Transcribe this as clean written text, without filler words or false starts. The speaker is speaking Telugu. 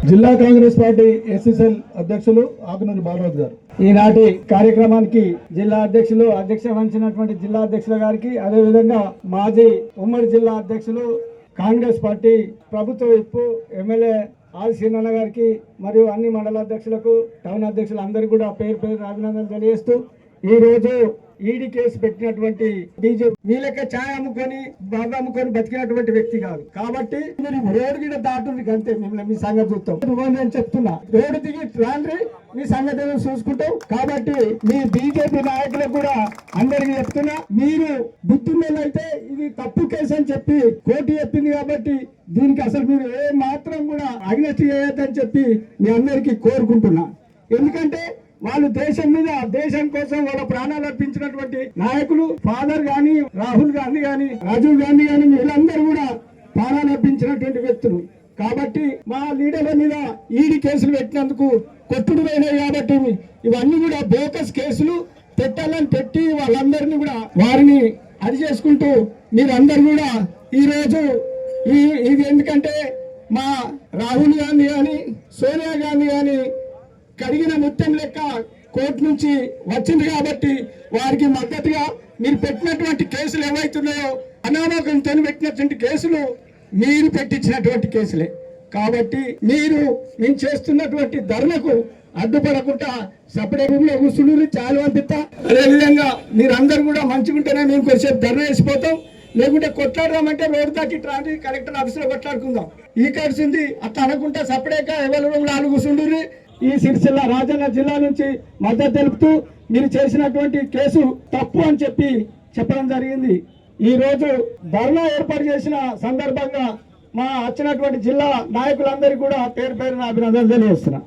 జిల్లా కాంగ్రెస్ పార్టీ ఎస్ఎస్ఎల్ అధ్యక్షులు ఆకునూరి బాలరాజు గారు ఈనాటి కార్యక్రమానికి జిల్లా అధ్యక్షులు అధ్యక్ష వహించినటువంటి జిల్లా అధ్యక్షుల గారికి, అదేవిధంగా మాజీ ఉమ్మడి జిల్లా అధ్యక్షులు కాంగ్రెస్ పార్టీ ప్రభుత్వ విప్పు ఎమ్మెల్యే ఆర్ సీనన్న గారికి మరియు అన్ని మండల అధ్యక్షులకు, టౌన్ అధ్యక్షులు అందరికీ కూడా పేరు పేరు అభినందనలు తెలియజేస్తూ, ఈ రోజు ఈడీ కేసు పెట్టినటువంటి డీజే మీ లెక్క ఛాయ్ అమ్ముకొని బాగా అమ్ముకొని బతికినటువంటి వ్యక్తి కాదు. కాబట్టి మీరు రోడ్డు గిడ దాటుని అంతే, మిమ్మల్ని మీ సంగతి చూస్తాం. నేను చెప్తున్నా, రోడ్డు దిగి రాండ్రి, మీ సంగతి చూసుకుంటాం. కాబట్టి మీ బీజేపీ నాయకులకు కూడా అందరికీ చెప్తున్నా, మీరు బుద్ధిన్నైతే ఇది తప్పు కేసు అని చెప్పి కోర్టు చెప్పింది కాబట్టి దీనికి అసలు మీరు ఏ మాత్రం కూడా అగ్నెస్ట్ చేయొద్దని చెప్పి మీ అందరికీ కోరుకుంటున్నా. ఎందుకంటే వాళ్ళు దేశం మీద, దేశం కోసం వాళ్ళ ప్రాణాలు అర్పించినటువంటి నాయకులు, ఫాదర్ గాని, రాహుల్ గాంధీ గాని, రాజీవ్ గాంధీ గాని, వీళ్ళందరూ కూడా ప్రాణాలు అర్పించినటువంటి వ్యక్తులు. కాబట్టి మా లీడర్ల మీద ఈడీ కేసులు పెట్టినందుకు కొట్టుడు పోయినాయి. కాబట్టి ఇవన్నీ కూడా బోకస్ కేసులు పెట్టాలని పెట్టి వాళ్ళందరినీ కూడా వారిని అది చేసుకుంటూ మీరందరూ కూడా ఈరోజు ఇది ఎందుకంటే మా రాహుల్ గాంధీ గాని, సోనియా గాంధీ గాని కడిగిన ముత్యం లెక్క కోర్టు నుంచి వచ్చింది కాబట్టి వారికి మద్దతుగా మీరు పెట్టినటువంటి కేసులు ఏవైతున్నాయో అనామకంతో పెట్టినటువంటి కేసులు మీరు పెట్టించినటువంటి కేసులే. కాబట్టి మేము చేస్తున్నటువంటి ధర్మకు అడ్డుపడకుండా సపరేట్ రూమ్ లో కూర్చుని చాలు అందిస్తా. అదేవిధంగా మీరందరూ కూడా మంచిగుంటేనే మేము కొంచెం ధర్మ వేసిపోతాం. లేకుంటే కొట్లాడదామంటే రోడ్డు దాటి ట్రాఫిక్ కలెక్టర్ ఆఫీస్ లో కొట్లాడుకుందాం. ఈ కలిసింది అట్లా అనుకుంటా సపరేట్ గా ఎవరి రూమ్ లో కూర్చుండ్రి. ఈ సిరిసిల్ల రాజన్న జిల్లా నుంచి మద్దతు తెలుపుతూ మీరు చేసినటువంటి కేసు తప్పు అని చెప్పడం జరిగింది. ఈ రోజు ధర్నా ఏర్పాటు చేసిన సందర్భంగా మా వచ్చినటువంటి జిల్లా నాయకులందరికీ కూడా పేరు పేరున అభినందనలు తెలియజేస్తున్నా.